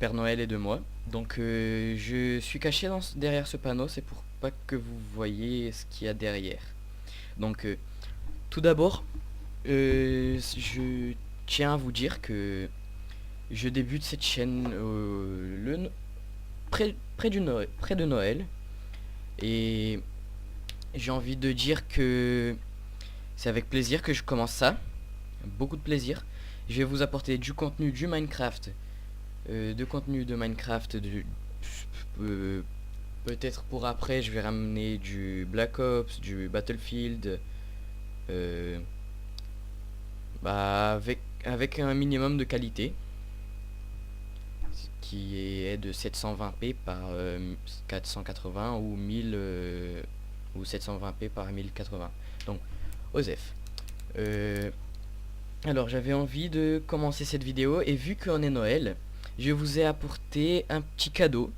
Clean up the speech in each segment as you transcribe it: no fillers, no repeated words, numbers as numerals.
Père Noël et de moi. Donc je suis caché derrière ce panneau, c'est pour pas que vous voyez ce qu'il y a derrière. Donc tout d'abord, je tiens à vous dire que je débute cette chaîne près de Noël. Et j'ai envie de dire que c'est avec plaisir que je commence ça. Beaucoup de plaisir. Je vais vous apporter du contenu du Minecraft. De contenu de Minecraft. Euh, Peut-être pour après, je vais ramener du Black Ops, du Battlefield. euh, avec un minimum de qualité. Qui est de 720p par 480 ou 1000 ou 720p par 1080. Donc, OSEF. Euh, alors, j'avais envie de commencer cette vidéo et vu qu'on est Noël, je vous ai apporté un petit cadeau.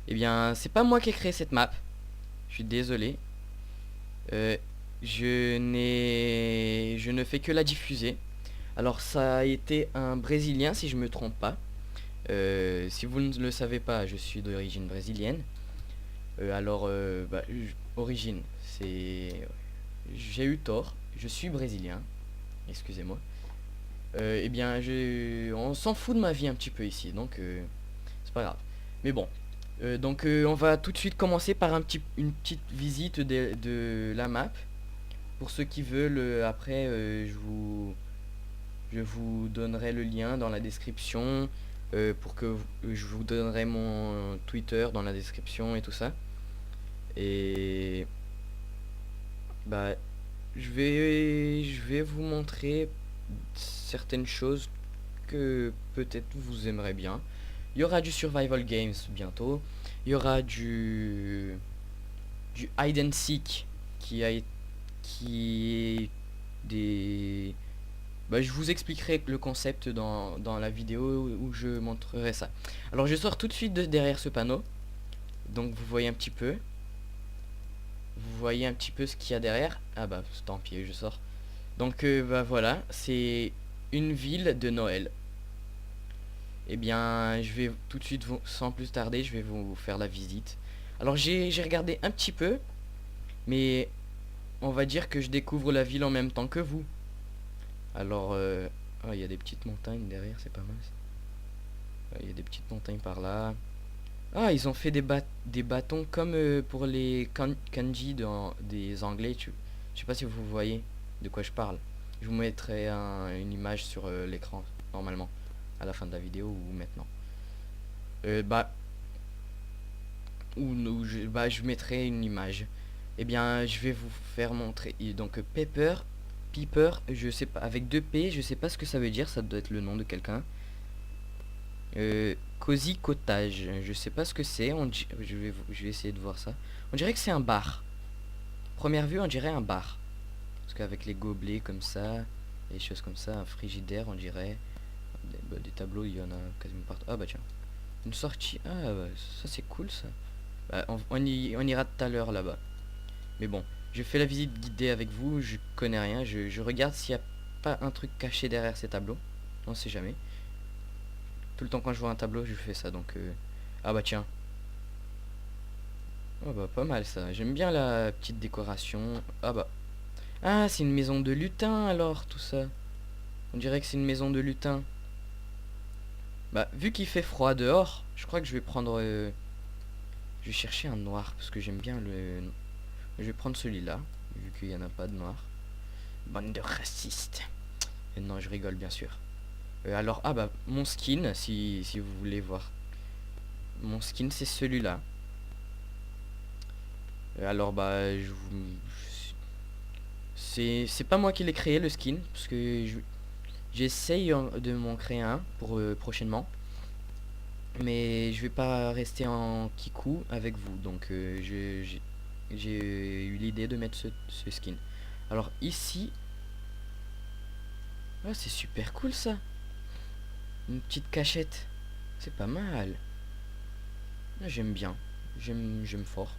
Eh bien, c'est pas moi qui ai créé cette map. Je suis désolé. Euh, je ne fais que la diffuser. Alors, ça a été un Brésilien, si je me trompe pas. Si vous ne le savez pas, je suis d'origine brésilienne. Origine, c'est... J'ai eu tort, je suis brésilien, excusez-moi. Eh bien, on s'en fout de ma vie un petit peu ici, donc c'est pas grave. Mais bon, on va tout de suite commencer par une petite visite de la map. Pour ceux qui veulent, après, je vous donnerai le lien dans la description. Je vous donnerai mon Twitter dans la description et tout ça. Et bah je vais vous montrer certaines choses que peut-être vous aimerez bien. Il y aura du survival games bientôt. Il y aura du hide and seek qui est des... je vous expliquerai le concept dans la vidéo où je montrerai ça. Alors je sors tout de suite derrière ce panneau. Donc vous voyez un petit peu. Vous voyez un petit peu ce qu'il y a derrière. Ah bah tant pis, je sors. Donc voilà, c'est une ville de Noël. Eh bien, je vais tout de suite, sans plus tarder, je vais vous faire la visite. Alors j'ai regardé un petit peu, mais on va dire que je découvre la ville en même temps que vous. Alors, oh, il y a des petites montagnes derrière, c'est pas mal ça. Il y a des petites montagnes par là. Ah, ils ont fait des bâtons comme pour les kanji des anglais. Je sais pas si vous voyez de quoi je parle. Je vous mettrai une image sur l'écran, normalement, à la fin de la vidéo ou maintenant. Euh, bah, je mettrai une image. Eh bien, je vais vous faire montrer. Donc, Piper, je sais pas, avec deux P, je sais pas ce que ça veut dire, ça doit être le nom de quelqu'un. Cozy Cottage, je sais pas ce que c'est, je vais essayer de voir ça. On dirait que c'est un bar. Première vue, on dirait un bar. Parce qu'avec les gobelets comme ça, les choses comme ça, un frigidaire, on dirait. Des tableaux, il y en a quasiment partout. Ah bah tiens, une sortie. Ah bah, ça c'est cool ça. Bah, on ira tout à l'heure là-bas. Mais bon, je fais la visite guidée avec vous, je connais rien, je regarde s'il n'y a pas un truc caché derrière ces tableaux. On sait jamais. Tout le temps quand je vois un tableau, je fais ça, donc... Ah bah tiens. Ah bah pas mal ça, j'aime bien la petite décoration. Ah bah... Ah, c'est une maison de lutin alors, tout ça. On dirait que c'est une maison de lutin. Bah, vu qu'il fait froid dehors, je crois que je vais prendre... Je vais chercher un noir, parce que j'aime bien le... Je vais prendre celui-là, vu qu'il n'y en a pas de noir. Bande de racistes. Et non, je rigole bien sûr. Alors, ah bah, mon skin, si vous voulez voir. Mon skin, c'est celui-là. Alors, bah, c'est pas moi qui l'ai créé, le skin, parce que j'essaye de m'en créer un pour prochainement. Mais je vais pas rester en kikou avec vous, donc j'ai eu l'idée de mettre ce skin. Alors ici, ah, c'est super cool ça. Une petite cachette, c'est pas mal. Ah, j'aime bien, j'aime fort.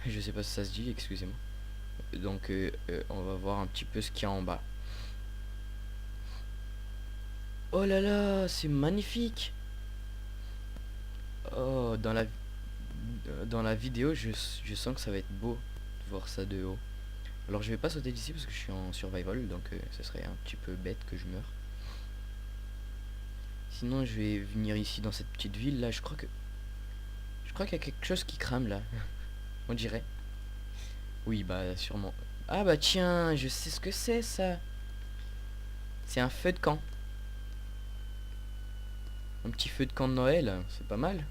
Je sais pas si ça se dit, excusez-moi. Donc on va voir un petit peu ce qu'il y a en bas. Oh là là, c'est magnifique. Oh, dans la vidéo, je sens que ça va être beau de voir ça de haut. Alors je vais pas sauter d'ici parce que je suis en survival, donc ce serait un petit peu bête que je meure. Sinon je vais venir ici dans cette petite ville là, je crois qu'il y a quelque chose qui crame là. On dirait. Oui bah sûrement. Ah bah tiens, je sais ce que c'est ça. C'est un feu de camp. Un petit feu de camp de Noël, c'est pas mal.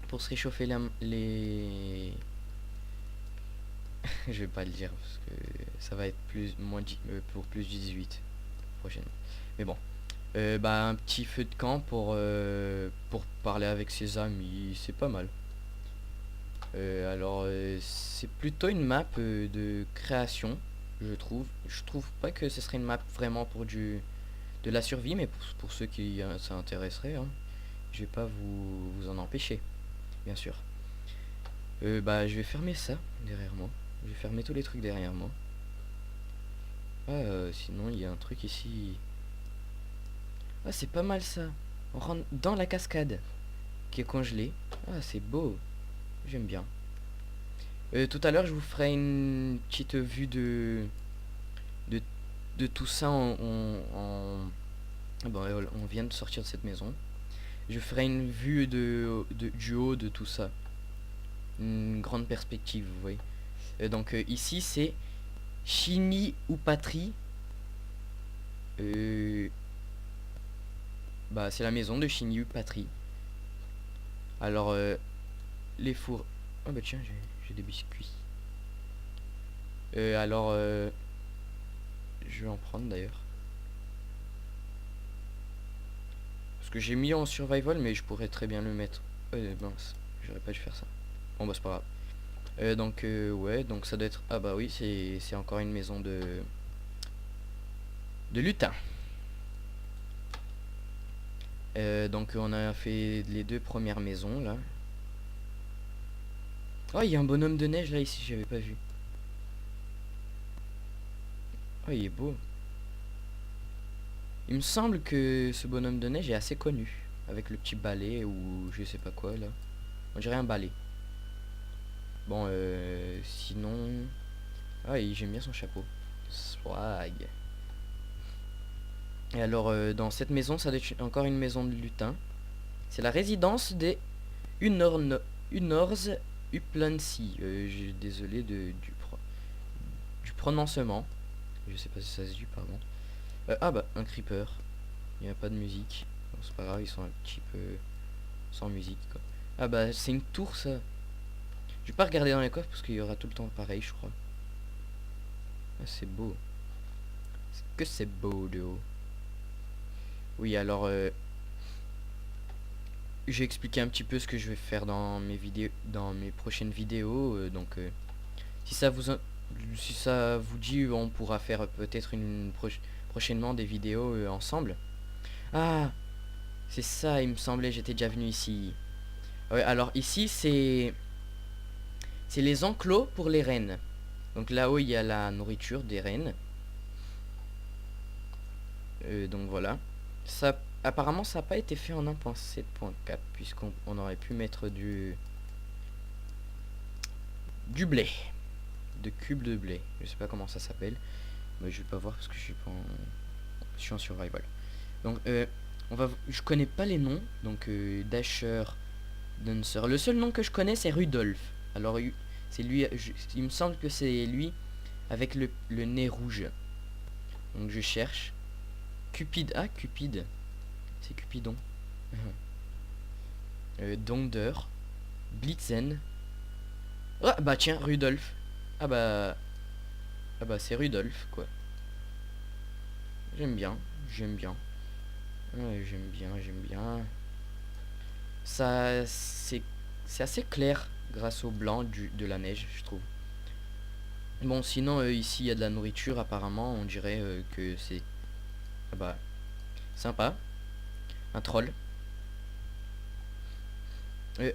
Pour se réchauffer les... Je vais pas le dire parce que ça va être pour plus 18 prochaine. Mais bon. Bah un petit feu de camp pour parler avec ses amis, c'est pas mal. Alors c'est plutôt une map de création, je trouve. Je trouve pas que ce serait une map vraiment pour de la survie, mais pour ceux qui ça intéresserait, hein, je vais pas vous en empêcher, bien sûr. Bah je vais fermer ça derrière moi. Je vais fermer tous les trucs derrière moi. Ah, sinon il y a un truc ici. Ah c'est pas mal ça. On rentre dans la cascade qui est congelée. Ah c'est beau. J'aime bien. Tout à l'heure je vous ferai une petite vue de, de tout ça ah bon, on vient de sortir de cette maison. Je ferai une vue du haut de tout ça. Une grande perspective, vous voyez. Donc ici c'est Chini ou Patrie. Bah c'est la maison de Chini ou Patrie. Alors les fours. Oh bah tiens, j'ai des biscuits. Alors je vais en prendre d'ailleurs. Parce que j'ai mis en survival, mais je pourrais très bien le mettre. Mince, j'aurais pas dû faire ça. Bon bah c'est pas grave. Donc ouais, donc ça doit être... Ah bah oui, c'est encore une maison de lutin. Donc on a fait les deux premières maisons là. Oh, il y a un bonhomme de neige là ici, j'avais pas vu. Oh, il est beau. Il me semble que ce bonhomme de neige est assez connu. Avec le petit balai ou je sais pas quoi là. On dirait un balai. Bon, sinon... Ah, j'aime bien son chapeau. Swag. Et alors, dans cette maison, ça doit être encore une maison de lutin. C'est la résidence des Unors Uplancy. Désolé du prononcement. Je sais pas si ça se dit, pardon. Ah bah, un creeper. Il n'y a pas de musique. Bon, c'est pas grave, ils sont un petit peu sans musique, quoi. Ah bah, c'est une tour, ça. Je vais pas regarder dans les coffres parce qu'il y aura tout le temps pareil, je crois. Ah, c'est beau. Que c'est beau de haut. Oui, alors j'ai expliqué un petit peu ce que je vais faire dans mes vidéos, dans mes prochaines vidéos. Donc, si ça vous dit, on pourra faire peut-être prochainement des vidéos ensemble. Ah, c'est ça, il me semblait, j'étais déjà venu ici. Ouais, alors ici c'est les enclos pour les rennes. Donc là-haut il y a la nourriture des rennes. Donc voilà. Ça, apparemment ça n'a pas été fait en 1.7.4 puisqu'on aurait pu mettre du blé. De cubes de blé. Je sais pas comment ça s'appelle. Mais je vais pas voir parce que je suis en survival. Donc je connais pas les noms. Donc Dasher, Dancer. Le seul nom que je connais c'est Rudolph. Alors c'est lui, il me semble que c'est lui avec le nez rouge. Donc je cherche. Cupid, ah Cupid. C'est Cupidon. Donder. Blitzen. Ah bah tiens, Rudolph. Ah bah c'est Rudolph quoi. J'aime bien. Ouais, j'aime bien. Ça c'est assez clair grâce au blanc de la neige, je trouve. Bon sinon ici il y a de la nourriture apparemment, on dirait que c'est ah bah sympa. Un troll.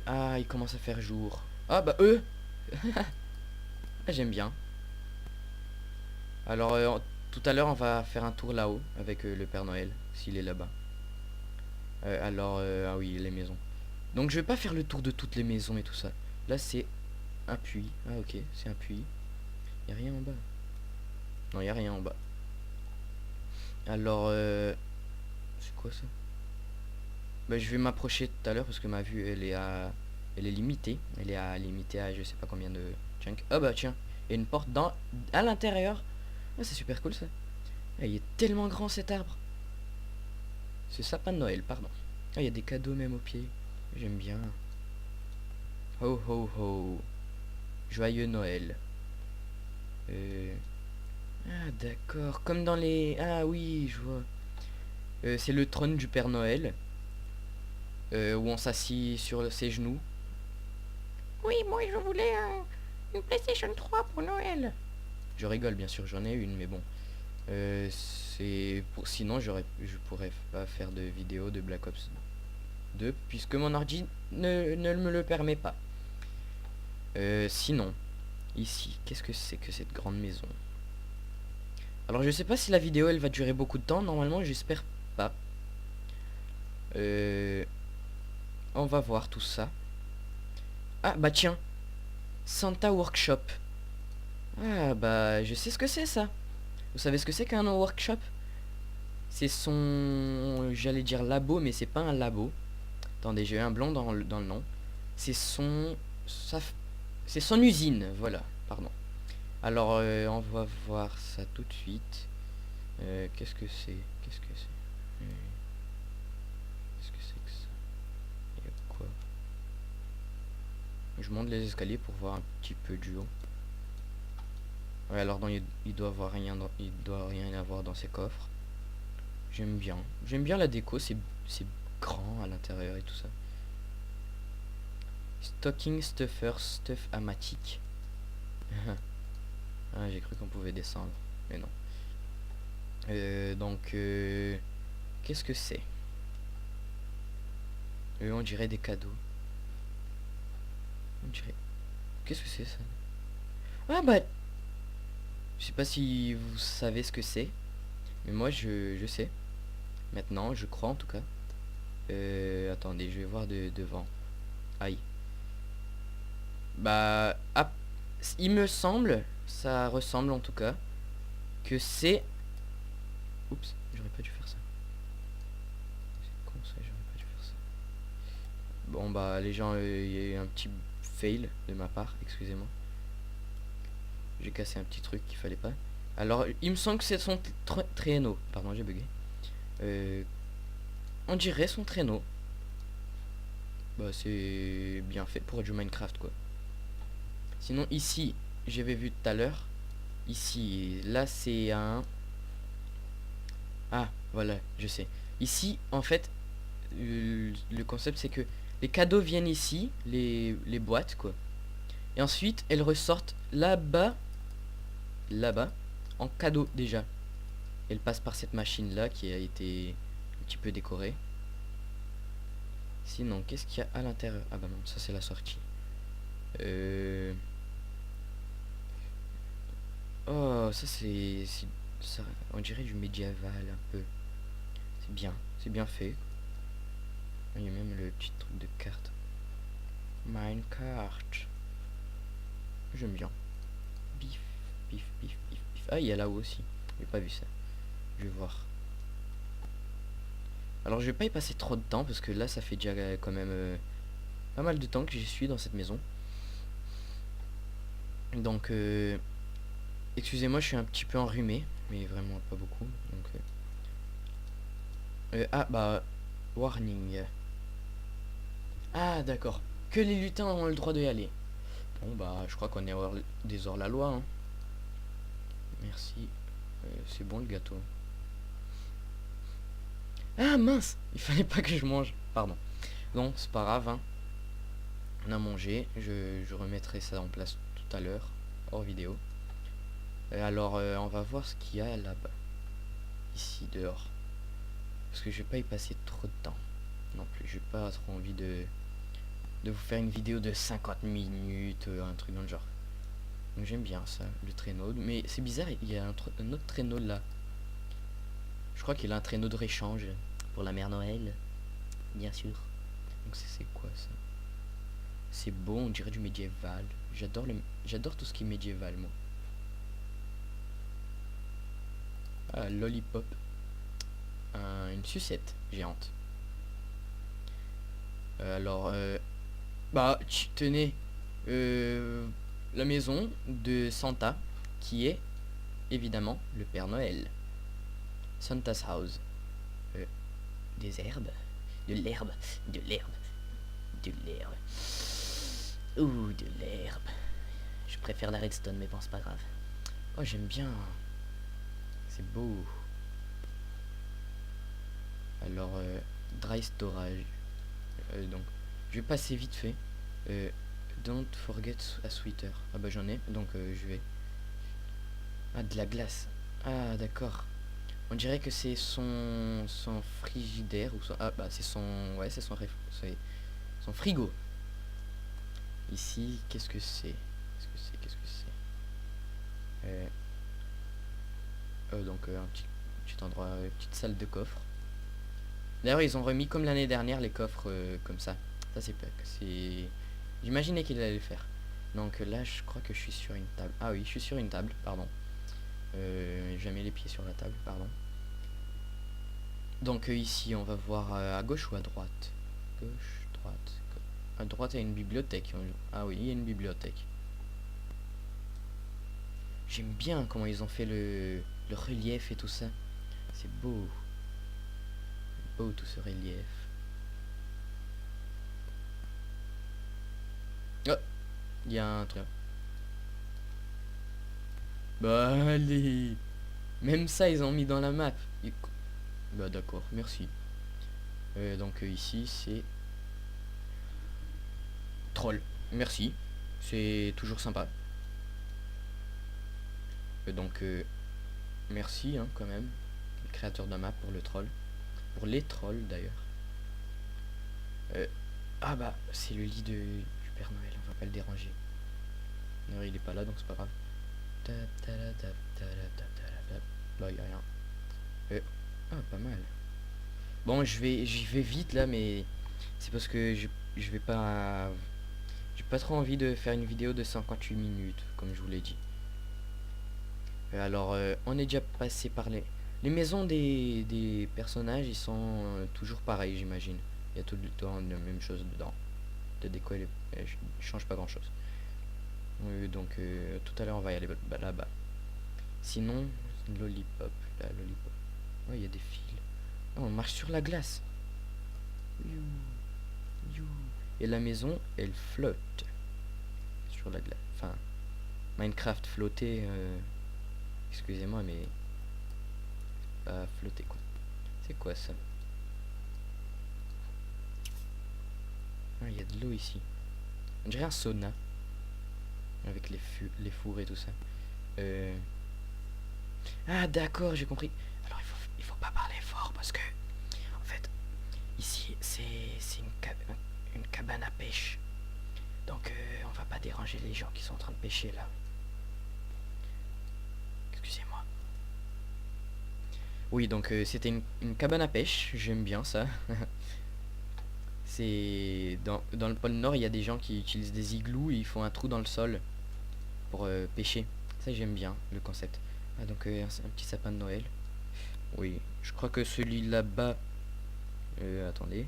Ah, il commence à faire jour. Ah bah ah, j'aime bien. Alors tout à l'heure on va faire un tour là-haut avec le Père Noël s'il est là-bas. Alors ah oui les maisons. Donc je vais pas faire le tour de toutes les maisons et tout ça. Là c'est un puits. Ah ok, c'est un puits. Y a rien en bas. Non, y a rien en bas. Alors c'est quoi ça? Bah je vais m'approcher tout à l'heure parce que ma vue elle est limitée. Elle est limitée à je sais pas combien de chunk. Oh bah tiens, il y a une porte à l'intérieur. Ah, c'est super cool ça. Ah, il est tellement grand cet arbre. Ce sapin de Noël, pardon. Ah, il y a des cadeaux même au pied. J'aime bien. Ho ho ho. Joyeux Noël. Ah d'accord. Comme dans les... Ah oui, je vois. C'est le trône du Père Noël. Où on s'assit sur ses genoux. Oui, moi je voulais une PlayStation 3 pour Noël. Je rigole, bien sûr, j'en ai une, mais bon. Sinon, je pourrais pas faire de vidéo de Black Ops 2, puisque mon ordi ne me le permet pas. Sinon, ici, qu'est-ce que c'est que cette grande maison? Alors, je sais pas si la vidéo, elle va durer beaucoup de temps. Normalement, j'espère pas. On va voir tout ça. Ah, bah tiens. Santa Workshop. Ah, bah, je sais ce que c'est, ça. Vous savez ce que c'est qu'un workshop? C'est son... J'allais dire labo, mais c'est pas un labo. Attendez, j'ai eu un blanc dans le nom. C'est son... C'est son usine, voilà, pardon. Alors, on va voir ça tout de suite. Qu'est-ce que c'est? Qu'est-ce que c'est? Qu'est-ce que c'est que ça? Il y a quoi? Je monte les escaliers pour voir un petit peu du haut. Ouais, alors il doit avoir rien il doit rien avoir dans ces coffres. J'aime bien. J'aime bien la déco, c'est grand à l'intérieur et tout ça. Stocking stuffer stuff amatique. Ah, j'ai cru qu'on pouvait descendre, mais non. Donc, qu'est-ce que c'est? On dirait des cadeaux. On dirait... Qu'est-ce que c'est ça? Ah bah... Je sais pas si vous savez ce que c'est. Mais moi, je sais. Maintenant, je crois en tout cas. Attendez, je vais voir devant. Aïe. Bah... Ah, il me semble, ça ressemble en tout cas, que c'est... Oups, j'aurais pas dû faire ça. C'est con ça, j'aurais pas dû faire ça. Bon bah les gens, il y a eu un petit fail de ma part, excusez-moi. J'ai cassé un petit truc qu'il fallait pas. Alors, il me semble que c'est son traîneau. Pardon, j'ai bugué. On dirait son traîneau. Bah c'est bien fait pour du Minecraft quoi. Sinon ici, j'avais vu tout à l'heure. Ici, là c'est un... Ah, voilà, je sais. Ici, en fait, le concept c'est que les cadeaux viennent ici, les boîtes quoi. Et ensuite, elles ressortent là-bas, en cadeau déjà. Elles passent par cette machine là qui a été un petit peu décorée. Sinon, qu'est-ce qu'il y a à l'intérieur? Ah bah non, ça c'est la sortie. Oh, ça c'est... Ça, on dirait du médiéval un peu. C'est bien fait. Il y a même le petit truc de carte. Minecart. J'aime bien. Bif, bif, bif, bif, bif. Ah, il y a là-haut aussi. J'ai pas vu ça. Je vais voir. Alors, je vais pas y passer trop de temps parce que là, ça fait déjà quand même pas mal de temps que j'y suis dans cette maison. Donc, excusez-moi, je suis un petit peu enrhumé, mais vraiment pas beaucoup. Donc, ah, bah, warning. Ah, d'accord. Que les lutins ont le droit d'y aller. Bon, bah, je crois qu'on est des hors-la-loi. Hein. Merci. C'est bon le gâteau. Ah, mince! Il fallait pas que je mange. Pardon. Non, c'est pas grave. Hein. On a mangé. Je remettrai ça en place tout à l'heure, hors vidéo. Alors, on va voir ce qu'il y a là-bas. Ici, dehors. Parce que je vais pas y passer trop de temps. Non plus, j'ai pas trop envie de vous faire une vidéo de 50 minutes, un truc dans le genre. Donc j'aime bien ça, le traîneau. Mais c'est bizarre, il y a un autre traîneau là. Je crois qu'il a un traîneau de réchange pour la mère Noël. Bien sûr. Donc c'est quoi ça? C'est beau, on dirait du médiéval. J'adore tout ce qui est médiéval, moi. Ah, lollipop. Une sucette géante. Alors, bah, tenez. La maison de Santa, qui est évidemment le Père Noël. Santa's house. Des herbes. De l'herbe. De l'herbe. De l'herbe. Ouh, de l'herbe. Je préfère la redstone, mais bon, c'est pas grave. Oh, j'aime bien. C'est beau. Alors, dry storage. Donc, je vais passer vite fait. Don't forget a sweater. Ah bah j'en ai, donc je vais. Ah, de la glace. Ah, d'accord. On dirait que c'est son frigidaire ou son... Ah bah c'est son... Ouais, c'est son frigo. Ici, qu'est-ce que c'est? Qu'est-ce que c'est? Donc un petit endroit, petite salle de coffre. D'ailleurs, ils ont remis comme l'année dernière les coffres comme ça. Ça c'est... J'imaginais qu'ils allaient le faire. Donc là, je crois que je suis sur une table. Ah oui, je suis sur une table, pardon. Je mets les pieds sur la table, pardon. Donc ici, on va voir à gauche ou à droite. Gauche, droite. À droite, il y a une bibliothèque. Ah oui, il y a une bibliothèque. J'aime bien comment ils ont fait le relief et tout ça. C'est beau. Beau tout ce relief. Oh, il y a un truc. Bah allez. Même ça, ils ont mis dans la map. Bah d'accord, merci. Donc ici, c'est... Troll. Merci. C'est toujours sympa. Donc, merci hein, quand même. Le créateur de map pour le troll. Pour les trolls d'ailleurs. Ah bah, c'est le lit du Père Noël. On va pas le déranger. Non, il est pas là, donc c'est pas grave. Là, il y a rien. Ah, pas mal. Bon, j'y vais vite là, mais c'est parce que je vais pas... J'ai pas trop envie de faire une vidéo de 58 minutes, comme je vous l'ai dit. Alors, on est déjà passé par les maisons des personnages, ils sont toujours pareils, j'imagine. Il y a tout le temps la même chose dedans. De déco, elle change pas grand chose. Donc, tout à l'heure, on va y aller là-bas. Sinon, lollipop. Là, lollipop. Ouais, il y a des fils. Oh, on marche sur la glace. Et la maison, elle flotte sur la glace. Enfin, Minecraft flottait. Excusez-moi, mais pas flotter quoi. C'est quoi ça? Ah, il y a de l'eau ici. On dirait un sauna avec les fours et tout ça. Ah d'accord, j'ai compris. Alors il faut pas parler fort parce que en fait ici c'est une cabane à pêche. Donc on va pas déranger les gens qui sont en train de pêcher là. Excusez-moi. Oui, donc c'était une cabane à pêche, j'aime bien ça. C'est dans le pôle Nord, il y a des gens qui utilisent des igloos et ils font un trou dans le sol pour pêcher. Ça j'aime bien le concept. Ah donc un petit sapin de Noël. Oui, je crois que celui là-bas... attendez.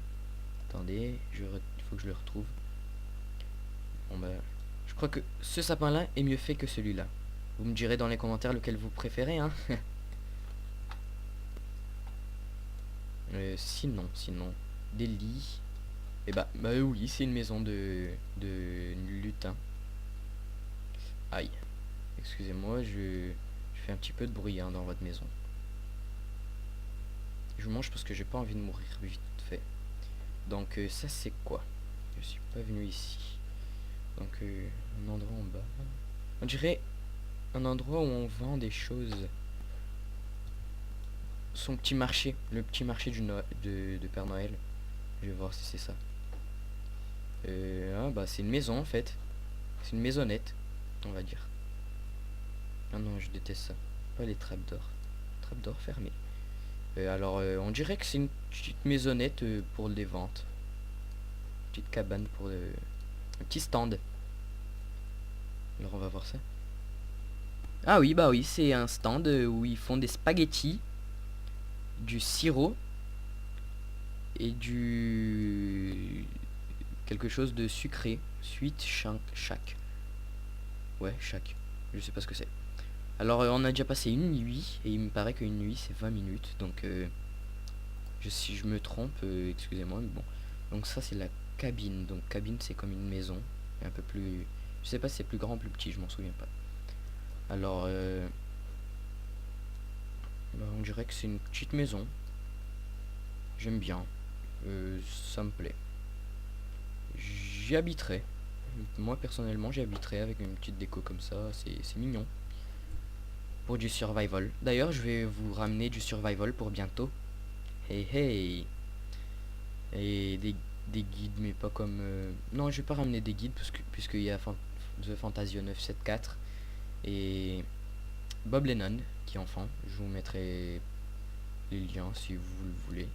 Attendez, il faut que je le retrouve. Bon bah... Je crois que ce sapin-là est mieux fait que celui-là. Vous me direz dans les commentaires lequel vous préférez, hein. Sinon, des lits. Et bah oui, c'est une maison de lutin. Aïe. Excusez-moi, je fais un petit peu de bruit hein, dans votre maison. Je mange parce que j'ai pas envie de mourir vite fait. Donc ça c'est quoi? Je suis pas venu ici. Donc un endroit en bas. On dirait un endroit où on vend des choses. Son petit marché, le petit marché de Père Noël. Je vais voir si c'est ça. Ah bah c'est une maison en fait. C'est une maisonnette, on va dire. Ah non, je déteste ça. Pas les trappes d'or. Trappes d'or fermées. Alors on dirait que c'est une petite maisonnette pour les ventes. petite cabane pour un petit stand. Alors on va voir ça. Ah oui, bah oui, c'est un stand où ils font des spaghettis, du sirop et du quelque chose de sucré. Suite chaque. Ouais, chaque. Je sais pas ce que c'est. Alors on a déjà passé une nuit et il me paraît qu'une nuit c'est 20 minutes. Donc si je me trompe, excusez-moi, mais bon. Donc ça c'est la cabine. Donc cabine c'est comme une maison. Un peu plus... Je sais pas si c'est plus grand ou plus petit, je m'en souviens pas. Alors bah, on dirait que c'est une petite maison. J'aime bien. Ça me plaît. J'y habiterai. Moi personnellement j'y habiterai avec une petite déco comme ça. C'est mignon. Pour du survival. D'ailleurs je vais vous ramener du survival pour bientôt. Hey hey. Et des guides mais pas comme... Non, je vais pas ramener des guides puisqu'il y a The Fantasio 974 et Bob Lennon qui est enfant. Je vous mettrai les liens si vous le voulez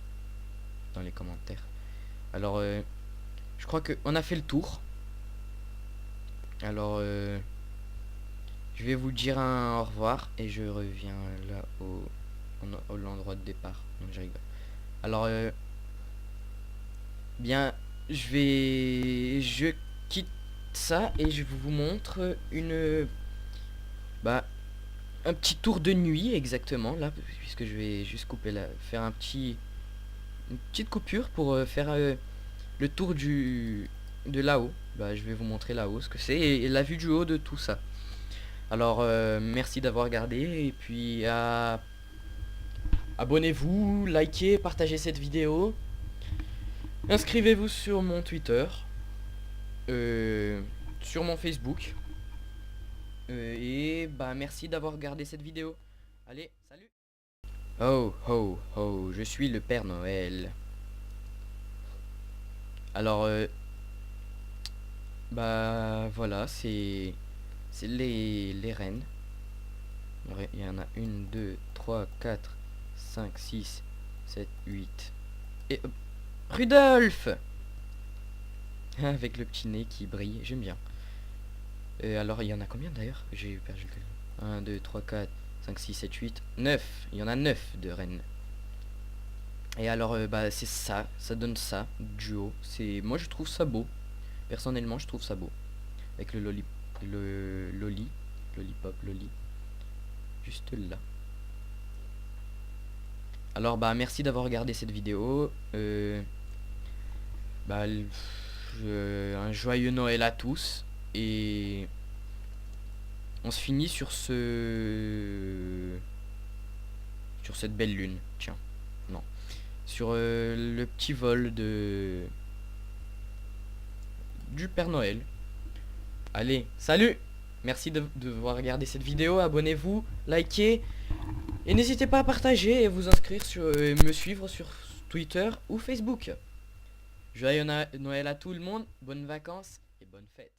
dans les commentaires. Alors je crois que on a fait le tour. Alors je vais vous dire un au revoir et je reviens là au l'endroit de départ. Non, je rigole. Alors bien, je quitte ça et je vous montre bah un petit tour de nuit exactement là, puisque je vais juste faire une petite coupure pour faire le tour de là-haut. Bah je vais vous montrer là-haut ce que c'est et la vue du haut de tout ça. Alors merci d'avoir regardé et puis abonnez-vous, likez, partagez cette vidéo. Inscrivez-vous sur mon Twitter, sur mon Facebook. Et bah merci d'avoir regardé cette vidéo. Allez, salut. Oh, oh, oh, je suis le Père Noël. Alors, bah voilà, c'est les reines. Il y en a 1, 2, 3, 4, 5, 6, 7, 8. Et Rudolph. Avec le petit nez qui brille, j'aime bien. Alors il y en a combien d'ailleurs? J'ai perdu le calcul. 1, 2, 3, 4, 5, 6, 7, 8, 9. Il y en a 9 de reines. Et alors bah c'est ça donne ça, duo. Moi je trouve ça beau. Personnellement je trouve ça beau. Avec le lollipop, loli. Juste là. Alors bah merci d'avoir regardé cette vidéo. Bah un joyeux Noël à tous. Et on se finit sur cette belle lune. Tiens, non. Sur le petit vol du Père Noël. Allez, salut. Merci de regarder cette vidéo. Abonnez-vous, likez. Et n'hésitez pas à partager et vous inscrire me suivre sur Twitter ou Facebook. Joyeux Noël à tout le monde. Bonnes vacances et bonnes fêtes.